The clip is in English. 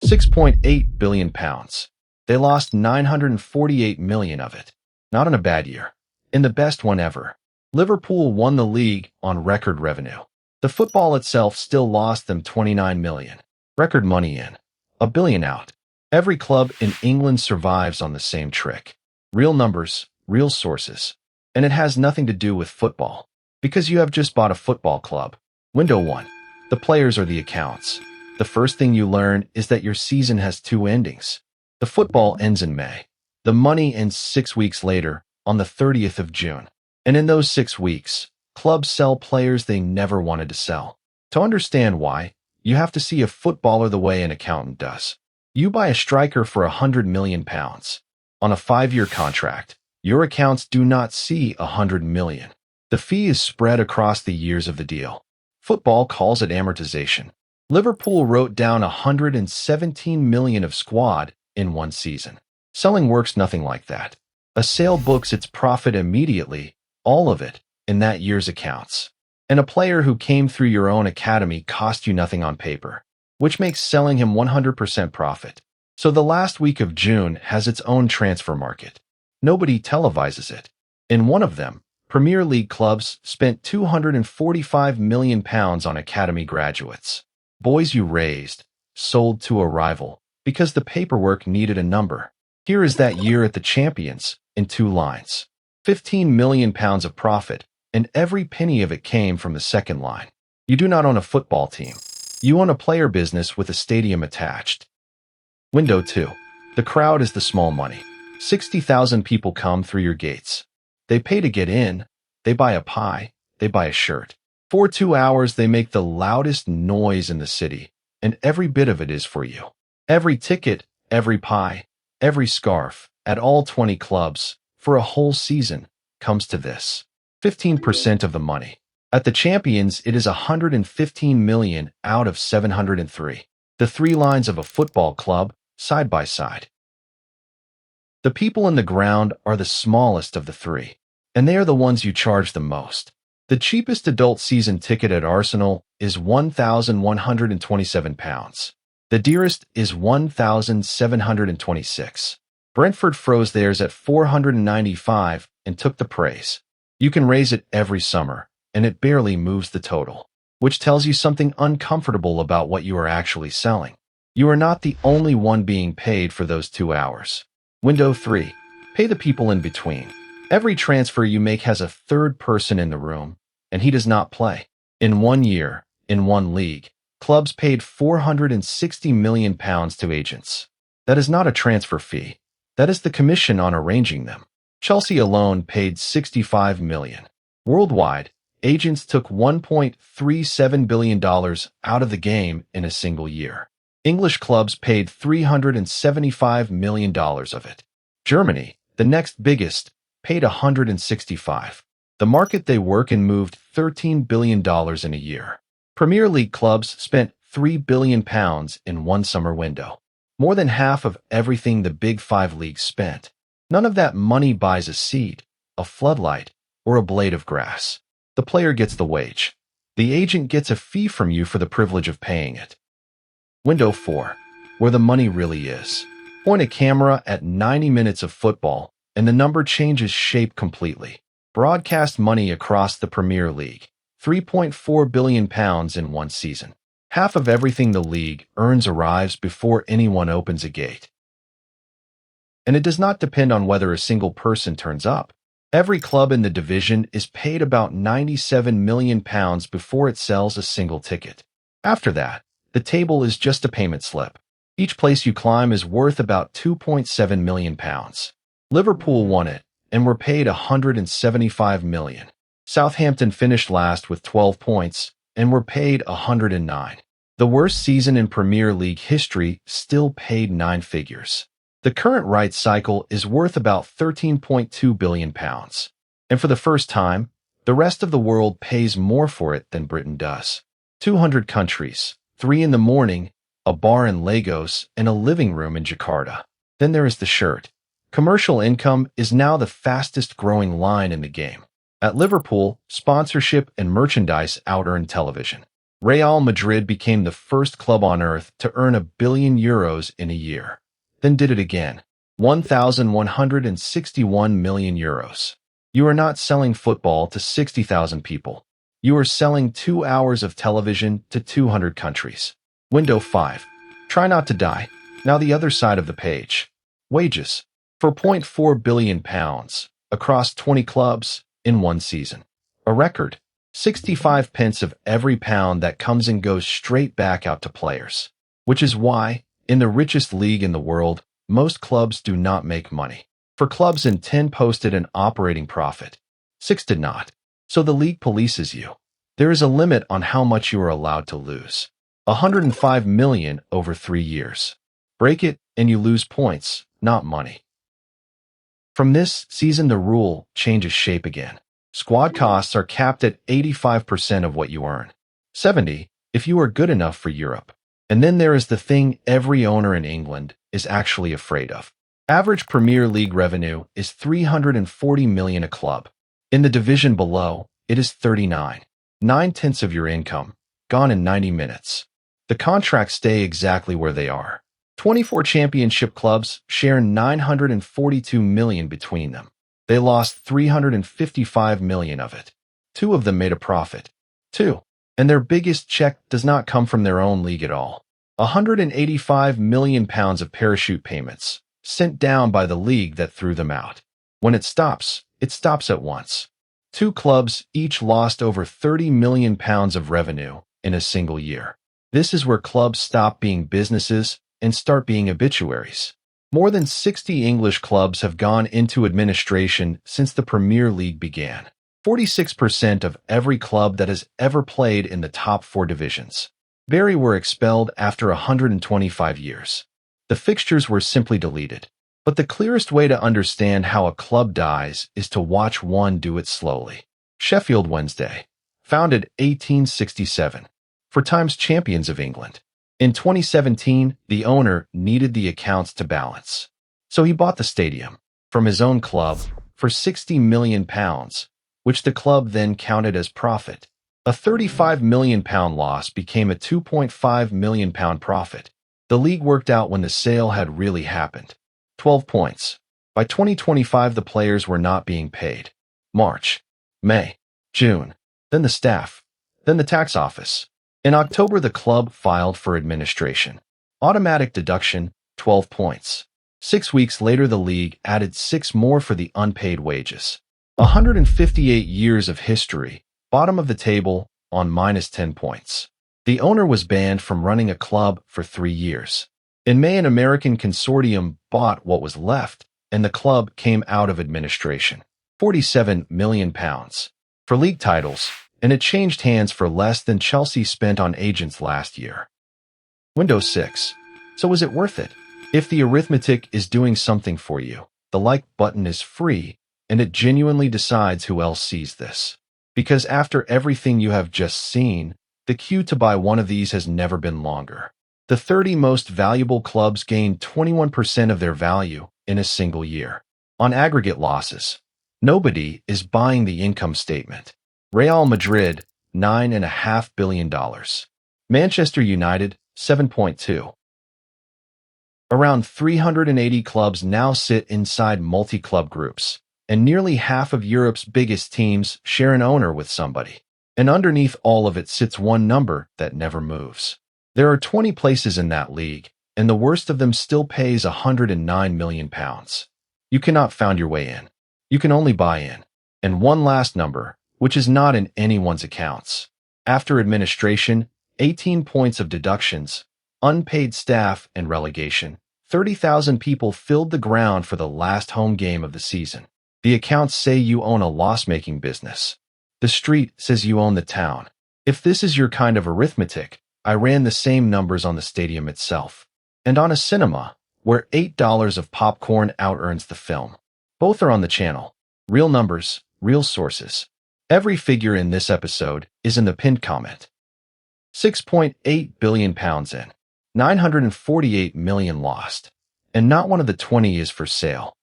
£6.8 billion. They lost 948 million of it. Not in a bad year. In the best one ever. Liverpool won the league on record revenue. The football itself still lost them 29 million. Record money in. £1 billion out. Every club in England survives on the same trick. Real numbers, real sources. And it has nothing to do with football. Because you have just bought a football club. Window 1. The players are the accounts. The first thing you learn is that your season has two endings. The football ends in May. The money ends 6 weeks later, on the 30th of June. And in those 6 weeks, clubs sell players they never wanted to sell. To understand why, you have to see a footballer the way an accountant does. You buy a striker for £100 million. On a 5-year contract, your accounts do not see £100 million. The fee is spread across the years of the deal. Football calls it amortization. Liverpool wrote down £117 million of squad in one season. Selling works nothing like that. A sale books its profit immediately, all of it, in that year's accounts. And a player who came through your own academy cost you nothing on paper, which makes selling him 100% profit. So the last week of June has its own transfer market. Nobody televises it. In one of them, Premier League clubs spent £245 million on academy graduates. Boys you raised, sold to a rival, because the paperwork needed a number. Here is that year at the Champions, in 2 lines. £15 million of profit, and every penny of it came from the second line. You do not own a football team. You own a player business with a stadium attached. Window 2. The crowd is the small money. 60,000 people come through your gates. They pay to get in. They buy a pie. They buy a shirt. For 2 hours, they make the loudest noise in the city, and every bit of it is for you. Every ticket, every pie, every scarf, at all 20 clubs, for a whole season, comes to this. 15% of the money. At the Champions, it is 115 million out of 703. The 3 lines of a football club, side by side. The people in the ground are the smallest of the 3, and they are the ones you charge the most. The cheapest adult season ticket at Arsenal is £1,127. The dearest is £1,726. Brentford froze theirs at £495 and took the praise. You can raise it every summer, and it barely moves the total, which tells you something uncomfortable about what you are actually selling. You are not the only one being paid for those 2 hours. Window 3. Pay the people in between. Every transfer you make has a third person in the room, and he does not play. In 1 year, in one league, clubs paid £460 million to agents. That is not a transfer fee. That is the commission on arranging them. Chelsea alone paid £65 million. Worldwide, agents took $1.37 billion out of the game in a single year. English clubs paid $375 million of it. Germany, the next biggest, paid $165. The market they work in moved $13 billion in a year. Premier League clubs spent £3 billion in one summer window. More than half of everything the Big 5 leagues spent. None of that money buys a seat, a floodlight, or a blade of grass. The player gets the wage. The agent gets a fee from you for the privilege of paying it. Window 4. Where the money really is. Point a camera at 90 minutes of football, and the number changes shape completely. Broadcast money across the Premier League. £3.4 billion in one season. Half of everything the league earns arrives before anyone opens a gate. And it does not depend on whether a single person turns up. Every club in the division is paid about £97 million before it sells a single ticket. After that, the table is just a payment slip. Each place you climb is worth about £2.7 million. Liverpool won it, and were paid £175 million. Southampton finished last with 12 points, and were paid 109. The worst season in Premier League history still paid 9 figures. The current rights cycle is worth about £13.2 billion. And for the first time, the rest of the world pays more for it than Britain does. 200 countries, 3 in the morning, a bar in Lagos, and a living room in Jakarta. Then there is the shirt. Commercial income is now the fastest growing line in the game. At Liverpool, sponsorship and merchandise out-earn television. Real Madrid became the first club on earth to earn €1 billion in a year. Then did it again. €1,161 million. You are not selling football to 60,000 people. You are selling 2 hours of television to 200 countries. Window 5. Try not to die. Now the other side of the page. Wages. For £0.4 billion across 20 clubs in one season. A record. 65 pence of every pound that comes and goes straight back out to players. Which is why, in the richest league in the world, most clubs do not make money. For clubs in 10 posted an operating profit. 6 did not. So the league polices you. There is a limit on how much you are allowed to lose. 105 million over 3 years. Break it and you lose points, not money. From this season the rule changes shape again. Squad costs are capped at 85% of what you earn. 70 if you are good enough for Europe. And then there is the thing every owner in England is actually afraid of. Average Premier League revenue is 340 million a club. In the division below, it is 39. 9/10 of your income, gone in 90 minutes. The contracts stay exactly where they are. 24 championship clubs share 942 million between them. They lost 355 million of it. 2 of them made a profit. 2. And their biggest check does not come from their own league at all. £185 million of parachute payments, sent down by the league that threw them out. When it stops at once. 2 clubs each lost over £30 million of revenue in a single year. This is where clubs stop being businesses and start being obituaries. More than 60 English clubs have gone into administration since the Premier League began. 46% of every club that has ever played in the top 4 divisions. Very were expelled after 125 years. The fixtures were simply deleted. But the clearest way to understand how a club dies is to watch one do it slowly. Sheffield Wednesday. Founded 1867. 4 times champions of England. In 2017, the owner needed the accounts to balance. So he bought the stadium from his own club for £60 million, which the club then counted as profit. A £35 million loss became a £2.5 million profit. The league worked out when the sale had really happened. 12 points. By 2025, the players were not being paid. March, May, June, then the staff, then the tax office. In October, the club filed for administration. Automatic deduction, 12 points. 6 weeks later, the league added 6 more for the unpaid wages. 158 years of history, bottom of the table, on minus 10 points. The owner was banned from running a club for 3 years. In May, an American consortium bought what was left, and the club came out of administration. £47 million for league titles, and it changed hands for less than Chelsea spent on agents last year. Window 6. So is it worth it? If the arithmetic is doing something for you, the like button is free, and it genuinely decides who else sees this. Because after everything you have just seen, the queue to buy one of these has never been longer. The 30 most valuable clubs gained 21% of their value in a single year. On aggregate losses, nobody is buying the income statement. Real Madrid, $9.5 billion. Manchester United, 7.2. Around 380 clubs now sit inside multi-club groups, and nearly half of Europe's biggest teams share an owner with somebody. And underneath all of it sits one number that never moves. There are 20 places in that league, and the worst of them still pays £109 million. You cannot found your way in. You can only buy in. And one last number, which is not in anyone's accounts. After administration, 18 points of deductions, unpaid staff, and relegation. 30,000 people filled the ground for the last home game of the season. The accounts say you own a loss-making business. The street says you own the town. If this is your kind of arithmetic, I ran the same numbers on the stadium itself. And on a cinema, where $8 of popcorn out-earns the film. Both are on the channel. Real numbers, real sources. Every figure in this episode is in the pinned comment. £6.8 billion in. 948 million lost. And not one of the 20 is for sale.